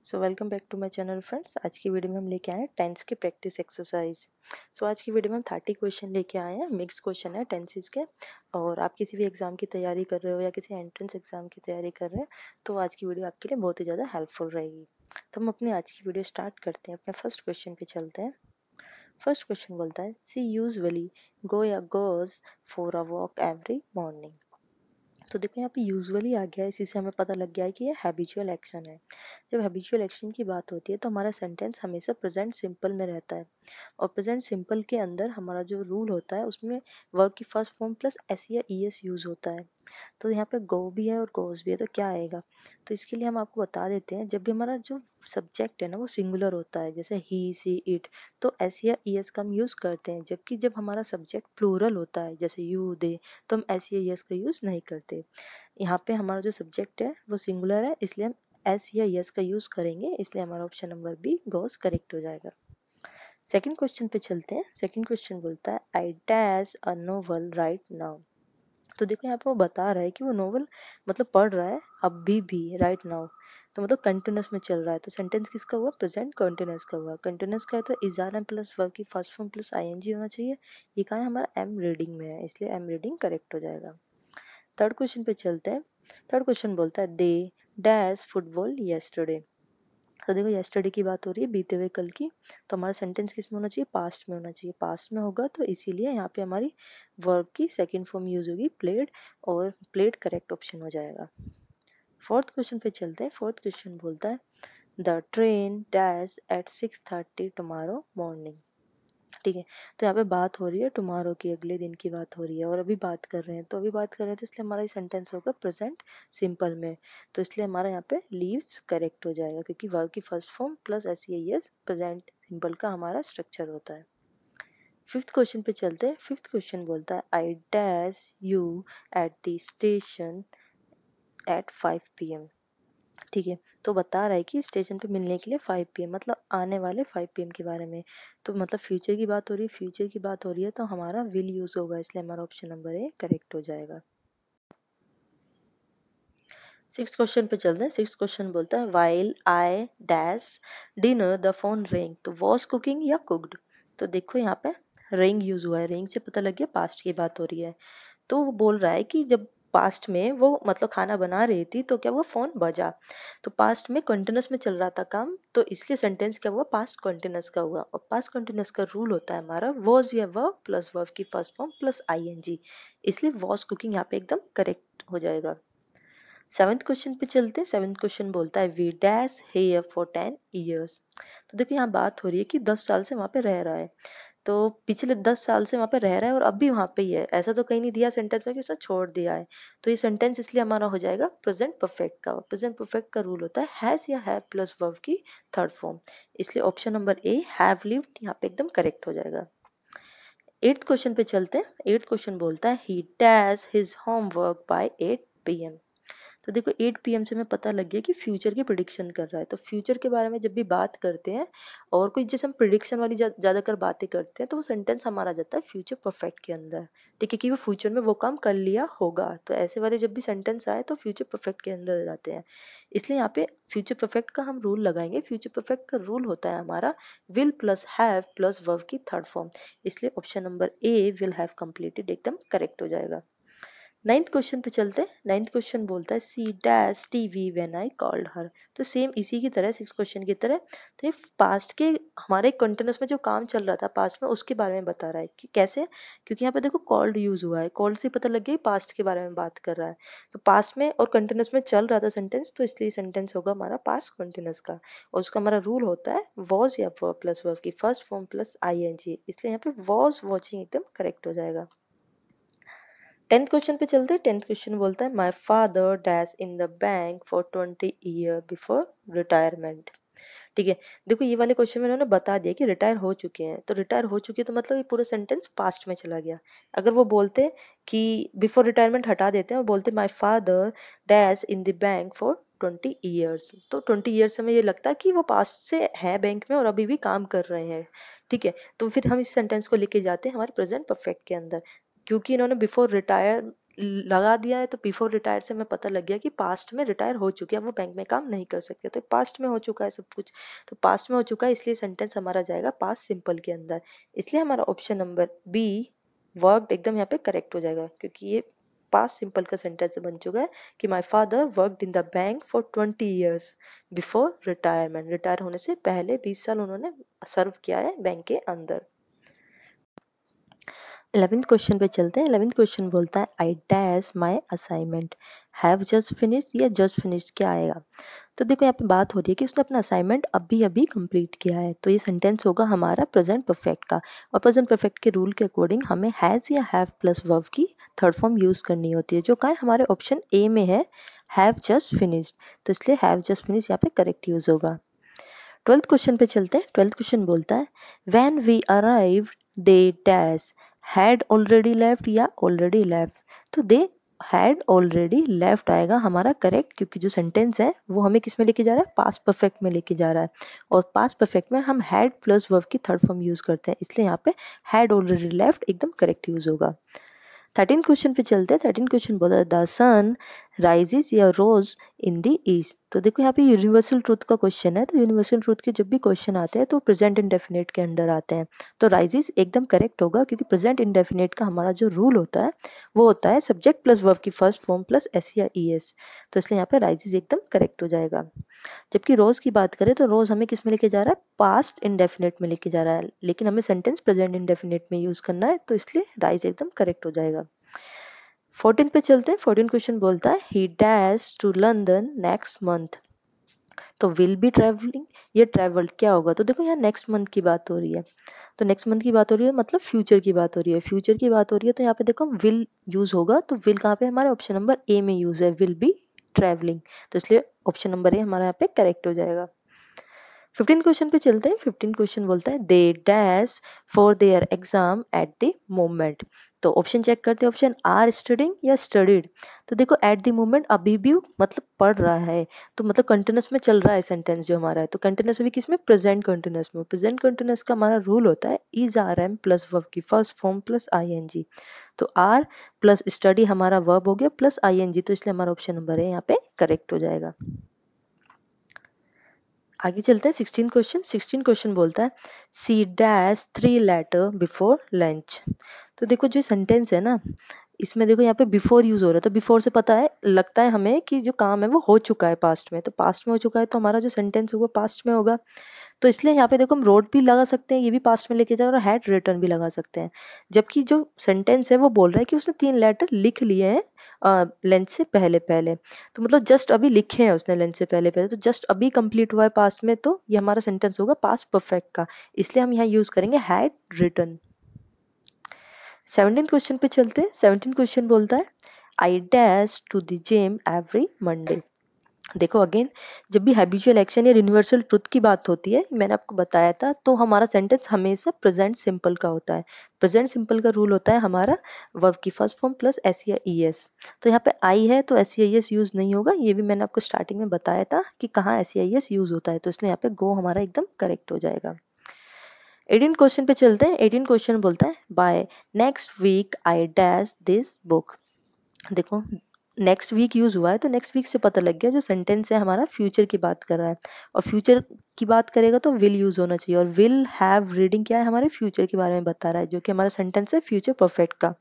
Welcome back to my channel friends. आज की video में हम लेके आए हैं टेंस की प्रैक्टिस एक्सरसाइज। आज की वीडियो में हम 30 क्वेश्चन लेके आए हैं। मिक्स क्वेश्चन है टेंसेस के। और आप किसी भी एग्जाम की तैयारी कर रहे हो या किसी एंट्रेंस एग्जाम की तैयारी कर रहे हैं तो आज की वीडियो आपके लिए बहुत ही ज़्यादा हेल्पफुल रहेगी। तो हम अपनी आज की वीडियो स्टार्ट करते हैं। अपने फर्स्ट क्वेश्चन पे चलते हैं। फर्स्ट क्वेश्चन बोलता है, सी यूजुअली गो या goes for a walk every morning. तो देखो यहाँ पे यूजुअली आ गया है, इसी से हमें पता लग गया है कि ये हैबिचुअल एक्शन है। जब हैबिचुअल एक्शन की बात होती है तो हमारा सेंटेंस हमेशा प्रेजेंट सिंपल में रहता है। और प्रेजेंट सिंपल के अंदर हमारा जो रूल होता है उसमें वर्ब की फर्स्ट फॉर्म प्लस एस या ई एस यूज होता है। तो यहाँ पे गो भी है और गोज भी है, तो क्या आएगा? तो इसके लिए हम आपको बता देते हैं, जब भी हमारा जो सब्जेक्ट है ना वो सिंगुलर होता है, जैसे ही सी इट, तो एस या ई एस का हम यूज करते हैं। जबकि जब हमारा सब्जेक्ट प्लूरल होता है, जैसे यू दे, तो हम एस या ई एस का यूज नहीं करते। यहाँ पे हमारा जो सब्जेक्ट है वो सिंगुलर है, इसलिए हम एस या यस का यूज करेंगे, इसलिए हमारा ऑप्शन नंबर बी गोस करेक्ट हो जाएगा। सेकंड क्वेश्चन पे चलते हैं। सेकंड क्वेश्चन बोलता है, I dash a novel right now. तो देखो यहाँ पे वो बता रहा है कि वो नोवेल मतलब पढ़ रहा है अभी भी, राइट नाउ। तो मतलब कंटिन्यूस में चल रहा है। तो सेंटेंस किसका हुआ? प्रेजेंट कंटिन्यूस का हुआ। कंटिन्यूस का है तो is are am plus verb की first form plus I N G होना चाहिए। ये कहाँ है? हमारा एम रीडिंग में है, इसलिए एम रीडिंग करेक्ट हो जाएगा। थर्ड क्वेश्चन पे चलते हैं। थर्ड क्वेश्चन बोलता है, दे डैश फुटबॉल येस्टरडे। तो देखो येस्टरडे की बात हो रही है, बीते हुए कल की। तो हमारा सेंटेंस किस में होना चाहिए? पास्ट में होना चाहिए। पास्ट में होगा तो इसीलिए यहाँ पे हमारी वर्ब की सेकंड फॉर्म यूज होगी प्लेड, और प्लेड करेक्ट ऑप्शन हो जाएगा। फोर्थ क्वेश्चन पे चलते हैं। फोर्थ क्वेश्चन बोलता है, the train dash at 6:30 tomorrow morning. ठीक है, तो यहाँ पे बात हो रही है टुमारो की, अगले दिन की बात हो रही है। और अभी बात कर रहे हैं, तो अभी बात कर रहे हैं तो इसलिए हमारा सेंटेंस होगा प्रेजेंट सिंपल में। तो इसलिए हमारा यहाँ पे लीव्स करेक्ट हो जाएगा, क्योंकि वर्ब की first form plus S S present simple का हमारा स्ट्रक्चर होता है। फिफ्थ क्वेश्चन पे चलते हैं। फिफ्थ क्वेश्चन बोलता है, I dash you at the station at 5 PM। ठीक है, तो बता रहा है कि स्टेशन पे मिलने के लिए 5 PM, मतलब आने वाले 5 PM के बारे में। तो मतलब फ्यूचर की बात हो रही है, फ्यूचर की बात हो रही है तो हमारा विल यूज होगा, इसलिए हमारा ऑप्शन नंबर ए करेक्ट हो जाएगा। सिक्स क्वेश्चन पे चलते हैं। सिक्स क्वेश्चन बोलता है, while I dash dinner the phone ring. तो वॉज कुकिंग या कुकड। तो देखो यहाँ पे रिंग यूज हुआ है, रिंग से पता लग गया पास्ट की बात हो रही है। तो वो बोल रहा है कि जब पास्ट में वो मतलब खाना बना रही थी तो क्या हुआ? फोन बजा। तो पास्ट में कंटिन्यूस में चल रहा था काम, तो इसलिए सेंटेंस क्या हुआ? पास्ट कंटिन्यूस का हुआ। और पास्ट कंटिन्यूस का रूल होता है हमारा वॉज या वर्ब प्लस वर्ब की फर्स्ट फॉर्म प्लस आईएनजी, इसलिए वॉज कुकिंग यहाँ पे एकदम करेक्ट हो जाएगा। सेवंथ क्वेश्चन पे चलते हैं। सेवंथ क्वेश्चन बोलता है, we dash here for 10 years। तो देखो यहाँ बात हो रही है कि 10 साल से वहां पे रह रहा है। तो पिछले 10 साल से वहां पे रह रहा है और अब भी वहां पे ही है, ऐसा तो कहीं नहीं दिया सेंटेंस में कि उसने छोड़ दिया है। तो ये सेंटेंस इसलिए हमारा हो जाएगा प्रेजेंट परफेक्ट का। प्रेजेंट परफेक्ट का रूल होता है हैज या हैव प्लस वर्ब की थर्ड फॉर्म, इसलिए option number A have lived यहाँ पे एकदम करेक्ट हो जाएगा। एट्थ क्वेश्चन पे चलते हैं। एट्थ क्वेश्चन बोलता है, ही dash his homework by 8 PM। तो देखो 8 PM से हमें पता लग गया कि फ्यूचर की प्रिडिक्शन कर रहा है। तो फ्यूचर के बारे में जब भी बात करते हैं और कोई जैसे हम प्रिडिक्शन वाली ज्यादातर बातें करते हैं तो वो सेंटेंस हमारा जाता है फ्यूचर परफेक्ट के अंदर। ठीक है, कि वो फ्यूचर में वो काम कर लिया होगा। तो ऐसे वाले जब भी सेंटेंस आए तो फ्यूचर परफेक्ट के अंदर जाते हैं, इसलिए यहाँ पे फ्यूचर परफेक्ट का हम रूल लगाएंगे। फ्यूचर परफेक्ट का रूल होता है हमारा will plus have plus verb की थर्ड फॉर्म, इसलिए option number A will have completed एकदम करेक्ट हो जाएगा। नाइन्थ क्वेश्चन पे चलते हैं। नाइन्थ क्वेश्चन बोलता है, she dash TV when I called her. तो सेम इसी की तरह, सिक्स क्वेश्चन की तरह, तो ये पास्ट के हमारे कंटिन्यूस में जो काम चल रहा था पास्ट में उसके बारे में बता रहा है कि कैसे। क्योंकि यहाँ पे देखो कॉल्ड यूज हुआ है, कॉल्ड से पता लग गया पास्ट के बारे में बात कर रहा है। तो पास्ट में और कंटिन्यूस में चल रहा था सेंटेंस, तो इसलिए सेंटेंस होगा हमारा पास्ट कंटिन्यूस का। और उसका हमारा रूल होता है वॉज या वर्ब प्लस वर्ब की फर्स्ट फॉर्म प्लस आईएनजी, इसलिए यहाँ पे वॉज वॉचिंग एकदम करेक्ट हो जाएगा। टेंथ क्वेश्चन पे चलते हैं। टेंथ क्वेश्चन बोलता है, my father dash in the bank for 20 year before retirement. ठीक है, देखो ये वाले क्वेश्चन में उन्होंने बता दिया कि रिटायर हो चुके हैं। तो रिटायर हो चुके हैं तो मतलब ये पूरा सेंटेंस पास्ट में चला गया। अगर वो बोलते कि बिफोर रिटायरमेंट हटा देते हैं और बोलते my father dash in the bank for 20 years, तो 20 years से हमें ये लगता है कि वो पास्ट से है बैंक में और अभी भी काम कर रहे हैं। ठीक है, तो फिर हम इस सेंटेंस को लेके जाते हैं हमारे प्रेजेंट परफेक्ट के अंदर, क्योंकि इन्होंने बिफोर रिटायर लगा दिया है तो बिफोर रिटायर से हमें पता लग गया कि पास्ट में रिटायर हो चुके हैं, वो बैंक में काम नहीं कर सकते, तो पास्ट में हो चुका है सब कुछ, तो पास्ट में हो चुका है, इसलिए सेंटेंस हमारा जाएगा पास्ट सिंपल के अंदर। इसलिए हमारा ऑप्शन नंबर बी वर्कड एकदम यहाँ पे करेक्ट हो जाएगा, क्योंकि ये पास्ट सिंपल का सेंटेंस बन चुका है कि my father worked in the bank for 20 years before retirement. Retire होने से पहले 20 साल उन्होंने सर्व किया है बैंक के अंदर। 11th क्वेश्चन पे चलते हैं। 11th क्वेश्चन बोलता है I dash my assignment, have just finished या जस्ट फिनिश्ड क्या आएगा। तो देखो यहाँ पे बात हो रही है कि उसने अपना असाइनमेंट अभी अभी कंप्लीट किया है, तो ये सेंटेंस होगा हमारा प्रेजेंट परफेक्ट का, और प्रेजेंट परफेक्ट के रूल के अकॉर्डिंग हमें हैज या हैव प्लस वर्ब की थर्ड फॉर्म यूज करनी होती है, जो का है हमारे ऑप्शन ए में है हैव जस्ट फिनिश्ड, तो इसलिए हैव जस्ट फिनिश्ड यहाँ पे करेक्ट यूज होगा। 12th क्वेश्चन पे चलते हैं। 12th क्वेश्चन बोलता है when we arrived they dash had already left या ऑलरेडी लेफ्ट, तो दे हैड ऑलरेडी लेफ्ट आएगा हमारा करेक्ट, क्योंकि जो सेंटेंस है वो हमें किस में लेके जा रहा है, पास्ट परफेक्ट में लेके जा रहा है, और पास्ट परफेक्ट में हम हैड प्लस वर्ब की थर्ड फॉर्म यूज करते हैं, इसलिए यहाँ पे हैड ऑलरेडी लेफ्ट एकदम करेक्ट यूज होगा। 13 क्वेश्चन पे चलते हैं। 13 क्वेश्चन बोला है द सन राइजेस या रोज इन द ईस्ट, तो देखो यहाँ पे यूनिवर्सल ट्रूथ का क्वेश्चन है, तो यूनिवर्सल ट्रूथ के जब भी क्वेश्चन आते हैं तो प्रेजेंट इंडेफिनिट के अंडर आते हैं, तो राइजेस एकदम करेक्ट होगा, क्योंकि प्रेजेंट इंडेफिनिट का हमारा जो रूल होता है वो होता है सब्जेक्ट प्लस वर्ब की फर्स्ट फॉर्म प्लस एस या ई एस, तो इसलिए यहाँ पे राइजेस एकदम करेक्ट हो जाएगा। जबकि रोज की बात करें तो रोज हमें किस में लेके जा रहा है, पास्ट इंडेफिनिट में लेके जा रहा है, लेकिन हमें सेंटेंस प्रेजेंट इंडेफिनिट में यूज करना है, तो इसलिए राइज एकदम करेक्ट हो जाएगा। 14 पे चलते हैं। 14 क्वेश्चन बोलता है ही dash to London next month, तो विल बी ट्रेवलिंग, ये ट्रेवल्ड क्या होगा, तो देखो यहाँ नेक्स्ट मंथ की बात हो रही है, तो नेक्स्ट मंथ की बात हो रही है मतलब फ्यूचर की बात हो रही है, फ्यूचर की बात हो रही है, तो यहाँ पे देखो विल यूज होगा, तो विल कहाँ पे हमारे ऑप्शन नंबर ए में यूज है, विल बी ट्रेवलिंग, तो इसलिए ऑप्शन नंबर ए हमारा यहाँ पे करेक्ट हो जाएगा। 15 क्वेश्चन पे चलते हैं। 15 क्वेश्चन बोलता है they dash for their exam at the moment, तो ऑप्शन चेक करते हैं, ऑप्शन आर स्टडिंग या स्टडीड, तो देखो एट द मोमेंट अभी भी मतलब पढ़ रहा है, तो मतलब कंटिन्यूस में चल रहा है सेंटेंस जो हमारा है, तो कंटिन्यूस भी किसमें, प्रेजेंट कंटिन्यूस में, प्रेजेंट कंटिन्यूस का हमारा रूल होता है is are am plus verb की first form plus I N G, तो आर प्लस स्टडी हमारा वर्ब हो गया प्लस आई एन जी, तो इसलिए हमारा ऑप्शन नंबर है यहाँ पे करेक्ट हो जाएगा। आगे चलते हैं। 16 क्वेश्चन। 16 क्वेश्चन बोलता है she dash 3 letter before lunch, तो देखो जो सेंटेंस है ना, इसमें देखो यहाँ पे बिफोर यूज हो रहा है, तो बिफोर से पता है लगता है हमें कि जो काम है वो हो चुका है पास्ट में, तो पास्ट में हो चुका है तो हमारा जो सेंटेंस होगा पास्ट में होगा, तो इसलिए यहाँ पे देखो हम रोड भी लगा सकते हैं, ये भी पास्ट में लेके जाए, और हैड रिटर्न भी लगा सकते हैं, जबकि जो सेंटेंस है वो बोल रहा है कि उसने 3 लेटर लिख लिए हैं लंच से पहले पहले, तो मतलब जस्ट अभी लिखे हैं उसने लंच से पहले पहले, तो जस्ट अभी कंप्लीट हुआ है पास्ट में, तो ये हमारा सेंटेंस होगा पास्ट परफेक्ट का, इसलिए हम यहाँ यूज करेंगे हैड रिटर्न। 17 क्वेश्चन पे चलते हैं। 17 क्वेश्चन बोलता है I dash to the gym every Monday, देखो अगेन जब भी हैबिचुअल एक्शन या यूनिवर्सल ट्रुथ की बात होती है, मैंने आपको बताया था, तो हमारा सेंटेंस हमेशा प्रेजेंट सिंपल का होता है, प्रेजेंट सिंपल का रूल होता है हमारा वर्ब की फर्स्ट फॉर्म प्लस एस या ई एस, तो यहाँ पे आई है तो एस या ई एस यूज नहीं होगा, ये भी मैंने आपको स्टार्टिंग में बताया था कि कहाँ एस या ई एस यूज होता है, तो इसलिए यहाँ पे गो हमारा एकदम करेक्ट हो जाएगा। 18 क्वेश्चन पे चलते हैं। 18 क्वेश्चन बोलता है by next week I dash this book, देखो नेक्स्ट वीक यूज हुआ है, तो नेक्स्ट वीक से पता लग गया जो सेंटेंस है हमारा फ्यूचर की बात कर रहा है, और फ्यूचर की बात करेगा तो विल यूज होना चाहिए, और विल हैव रीडिंग क्या है, हमारे फ्यूचर के बारे में बता रहा है, जो कि हमारा सेंटेंस है फ्यूचर परफेक्ट का,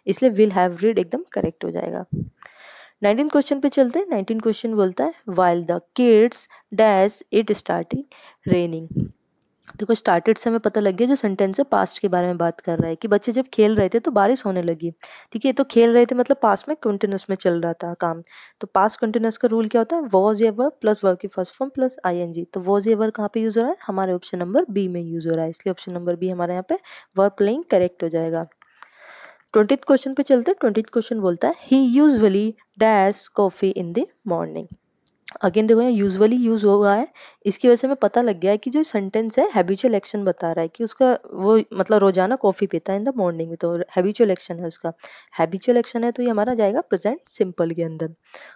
इसलिए विल हैव रीड एकदम करेक्ट हो जाएगा। 19 क्वेश्चन पे चलते हैं। 19 क्वेश्चन बोलता है while the kids dash it started raining, देखो स्टार्टेड से हमें पता लग गया जो सेंटेंस है पास्ट के बारे में बात कर रहा है, कि बच्चे जब खेल रहे थे तो बारिश होने लगी, ठीक है, तो खेल रहे थे मतलब पास्ट में कंटिन्यूस में चल रहा था काम, तो पास्ट कंटिन्यूस का रूल क्या होता है, वॉज या वर्ब प्लस वर्ब की फर्स्ट फॉर्म प्लस आईएनजी, तो वॉज या वर्ब कहाँ पे यूज हो रहा है, हमारे ऑप्शन नंबर बी में यूज हो रहा है, इसलिए ऑप्शन नंबर बी हमारे यहाँ पे वर्ब प्लेइंग करेक्ट हो जाएगा। 20th क्वेश्चन पे चलते हैं। 20th क्वेश्चन बोलता है ही usually dash coffee in the morning, again देखो यहाँ यूजुअली यूज हुआ है, इसकी वजह से हमें पता लग गया है कि जो सेंटेंस है हैबिचुअल एक्शन बता रहा है कि उसका वो मतलब रोजाना कॉफी पीता है इन द मॉर्निंग में, तो हैबिचुअल एक्शन है उसका, हैबिचुअल एक्शन है तो ये हमारा जाएगा प्रेजेंट सिंपल के अंदर,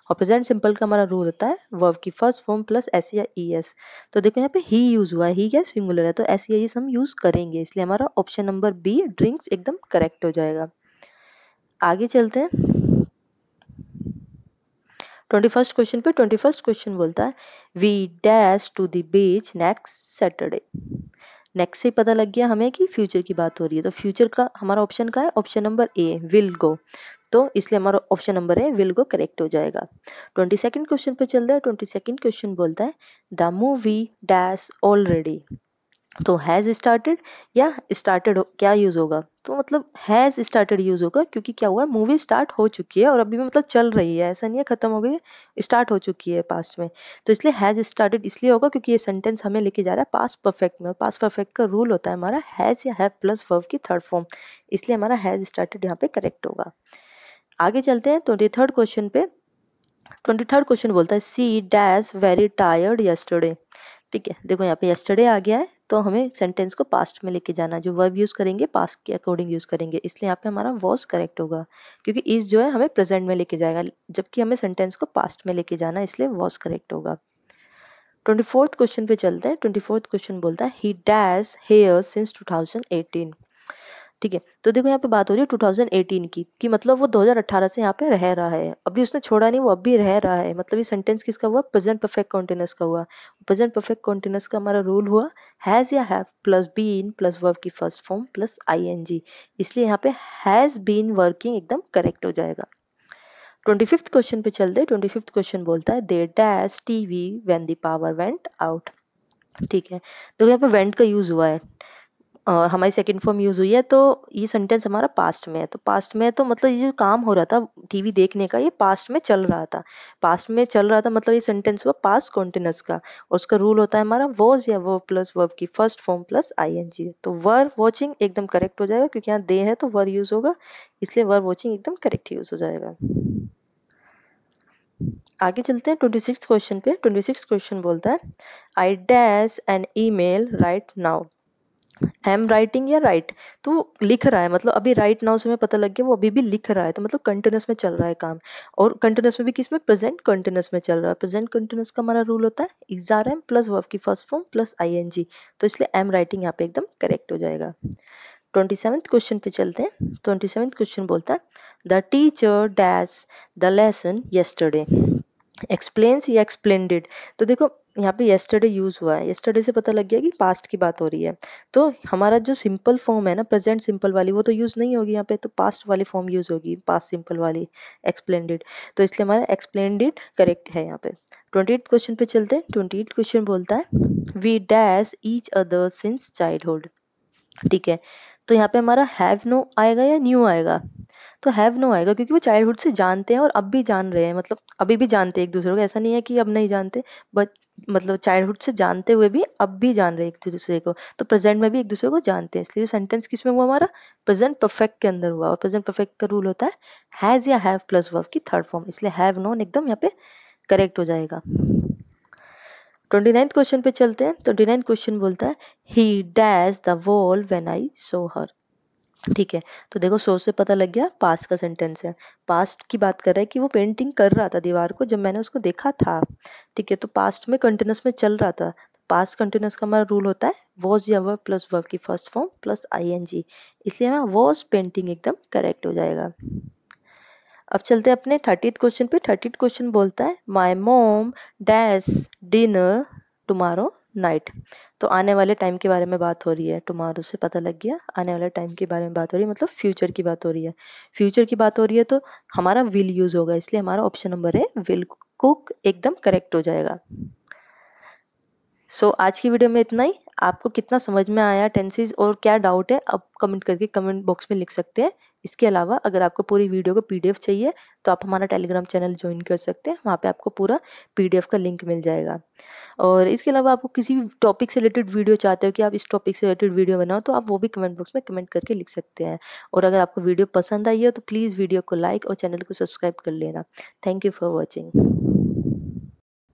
और प्रेजेंट सिंपल का हमारा रूल होता है वर्ब की फर्स्ट फॉर्म प्लस एस या ई एस, तो देखो यहाँ पे ही यूज हुआ है, ही क्या सिंगुलर है, तो एस या एस हम यूज करेंगे, इसलिए हमारा ऑप्शन नंबर बी ड्रिंक्स एकदम करेक्ट हो जाएगा। आगे चलते हैं। ट्वेंटी फर्स्ट क्वेश्चन बोलता है we dash to the beach next Saturday. Next से पता लग गया हमें कि फ्यूचर की बात हो रही है, तो फ्यूचर का हमारा ऑप्शन का है option number A will go, तो इसलिए हमारा ऑप्शन नंबर है विल गो करेक्ट हो जाएगा। 22nd क्वेश्चन पे चल रहा है। 22nd क्वेश्चन बोलता है द मूवी डैश ऑलरेडी, तो हैज स्टार्टेड या स्टार्टेड क्या यूज होगा, तो मतलब हैज स्टार्टेड यूज होगा, क्योंकि क्या हुआ है मूवी स्टार्ट हो चुकी है और अभी भी मतलब चल रही है, ऐसा नहीं है खत्म हो गई है, स्टार्ट हो चुकी है पास्ट में, तो इसलिए हैज स्टार्टेड इसलिए होगा क्योंकि ये सेंटेंस हमें लेके जा रहा है पास्ट परफेक्ट में, और पास्ट परफेक्ट का रूल होता है हमारा हैज या हैव प्लस वर्ब की थर्ड फॉर्म, इसलिए हमारा हैज स्टार्टेड यहाँ पे करेक्ट होगा। आगे चलते हैं 23rd क्वेश्चन पे। 23rd क्वेश्चन बोलता है she dash very tired yesterday. ठीक है, देखो यहाँ पे यस्टरडे आ गया है, तो हमें सेंटेंस को पास्ट में लेके जाना है, जो वर्ब यूज करेंगे पास्ट के अकॉर्डिंग यूज करेंगे, इसलिए यहाँ पे हमारा वॉज करेक्ट होगा, क्योंकि इस जो है हमें प्रेजेंट में लेके जाएगा, जबकि हमें सेंटेंस को पास्ट में लेके जाना है, इसलिए वॉज करेक्ट होगा। 24th क्वेश्चन पे चलते हैं। 24th क्वेश्चन बोलता है ही डैश हेयर सिंस 2018। ठीक है, तो देखो यहाँ पे बात हो रही है 2018 की, कि मतलब वो 2018 से यहाँ पे रह रहा है, अभी उसने छोड़ा नहीं, वो अभी रह रहा है, मतलब ये सेंटेंस किसका हुआ, प्रेजेंट परफेक्ट कॉन्टिन्यूअस का हुआ। प्रेजेंट परफेक्ट कॉन्टिन्यूअस का हमारा रूल हुआ हैज या have plus been plus verb की फर्स्ट फॉर्म प्लस आईएनजी, इसलिए यहाँ पे हैज बीन वर्किंग एकदम करेक्ट हो जाएगा। 25th क्वेश्चन पे चलते हैं। 25th क्वेश्चन बोलता है they dash TV when the power went out. ठीक है, तो यहाँ पे वेंट का यूज हुआ है और हमारी सेकंड फॉर्म यूज हुई है, तो ये सेंटेंस हमारा पास्ट में है, तो पास्ट में है तो मतलब ये जो काम हो रहा था टीवी देखने का, ये पास्ट में चल रहा था, पास्ट में चल रहा था, मतलब ये सेंटेंस हुआ पास्ट कॉन्टिन्यूअस का, और उसका रूल होता है हमारा वॉज या वर्ब प्लस वर्ब की फर्स्ट फॉर्म प्लस आईएनजी, तो वर वॉचिंग एकदम करेक्ट हो जाएगा, क्योंकि यहाँ दे है तो वर यूज होगा, इसलिए वर वॉचिंग एकदम करेक्ट यूज हो जाएगा। आगे चलते हैं 26th क्वेश्चन पे। 26th क्वेश्चन बोलता है I dash an email right now. Am writing या राइट, तो वो लिख रहा है, मतलब अभी राइट नाउ से हमें पता लग गया वो अभी भी लिख रहा है, तो मतलब कंटिन्यूस में चल रहा है काम, और कंटिन्यूस में भी किसमें, प्रेजेंट कंटिन्यूस में चल रहा है। प्रेजेंट कंटिन्यूस का हमारा रूल होता है एग्जाम प्लस वर्ब की फर्स्ट फॉर्म प्लस आईएनजी, तो इसलिए एम राइटिंग यहाँ पे एकदम करेक्ट हो जाएगा। 27th क्वेश्चन पे चलते हैं। 27th क्वेश्चन बोलता है the teacher dash the lesson yesterday. Explains या एक्सप्लेंडेड, तो देखो यहाँ पे yesterday यूज हुआ है, yesterday से पता लग गया कि पास्ट की बात हो रही है, तो हमारा जो सिंपल फॉर्म है ना प्रेजेंट सिंपल वाली, वो तो यूज नहीं होगी यहाँ पे, तो पास्ट वाली फॉर्म यूज होगी, पास्ट सिंपल वाली एक्सप्लेंडेड, तो इसलिए हमारा एक्सप्लेंडेड करेक्ट है यहाँ पे। 28th क्वेश्चन पे चलते हैं। 28th क्वेश्चन बोलता है we dash each other since childhood. ठीक है, तो यहाँ पे हमारा हैव नो आएगा या न्यू आएगा, तो हैव नो आएगा, क्योंकि वो चाइल्डहुड से जानते हैं और अब भी जान रहे हैं, मतलब अभी भी जानते हैं एक दूसरे को, ऐसा नहीं है कि अब नहीं जानते, बट मतलब चाइल्डहुड से जानते हुए भी अब भी जान रहे हैं एक दूसरे को, तो प्रेजेंट में भी एक दूसरे को जानते हैं, इसलिए सेंटेंस किस में हुआ हमारा, प्रेजेंट परफेक्ट के अंदर हुआ, और प्रेजेंट परफेक्ट का रूल होता है हैज या हैव प्लस वर्ब की थर्ड फॉर्म, इसलिए हैव नोन एकदम यहाँ पे करेक्ट हो जाएगा। 29th क्वेश्चन पे चलते हैं। 29th क्वेश्चन बोलता है ही dash the wall when I saw her. ठीक है, तो देखो सो से पता लग गया पास्ट का सेंटेंस है, पास्ट की बात कर रहा है कि वो पेंटिंग कर रहा था दीवार को जब मैंने उसको देखा था। ठीक है, तो पास्ट में कंटिन्यूस में चल रहा था, पास्ट कंटिन्यूस का हमारा रूल होता है वॉज या वर्ब प्लस वर्ब की फर्स्ट फॉर्म प्लस आईएनजी, इसलिए हमारा वॉज पेंटिंग एकदम करेक्ट हो जाएगा। अब चलते हैं अपने 30th क्वेश्चन पे। 30th क्वेश्चन बोलता है my mom dash dinner tomorrow night, तो आने वाले टाइम के बारे में बात हो रही है, टुमारो से पता लग गया आने वाले टाइम के बारे में बात हो रही है, मतलब फ्यूचर की बात हो रही है, फ्यूचर की बात हो रही है तो हमारा विल यूज होगा, इसलिए हमारा ऑप्शन नंबर है विल कुक एकदम करेक्ट हो जाएगा। सो आज की वीडियो में इतना ही। आपको कितना समझ में आया टेंसेस और क्या डाउट है, आप कमेंट करके कमेंट बॉक्स में लिख सकते हैं। इसके अलावा अगर आपको पूरी वीडियो को पीडीएफ चाहिए तो आप हमारा टेलीग्राम चैनल ज्वाइन कर सकते हैं, वहाँ पे आपको पूरा पीडीएफ का लिंक मिल जाएगा। और इसके अलावा आपको किसी भी टॉपिक से रिलेटेड वीडियो चाहते हो कि आप इस टॉपिक से रिलेटेड वीडियो बनाओ, तो आप वो भी कमेंट बॉक्स में कमेंट करके लिख सकते हैं। और अगर आपको वीडियो पसंद आई हो तो प्लीज़ वीडियो को लाइक और चैनल को सब्सक्राइब कर लेना। Thank you for watching.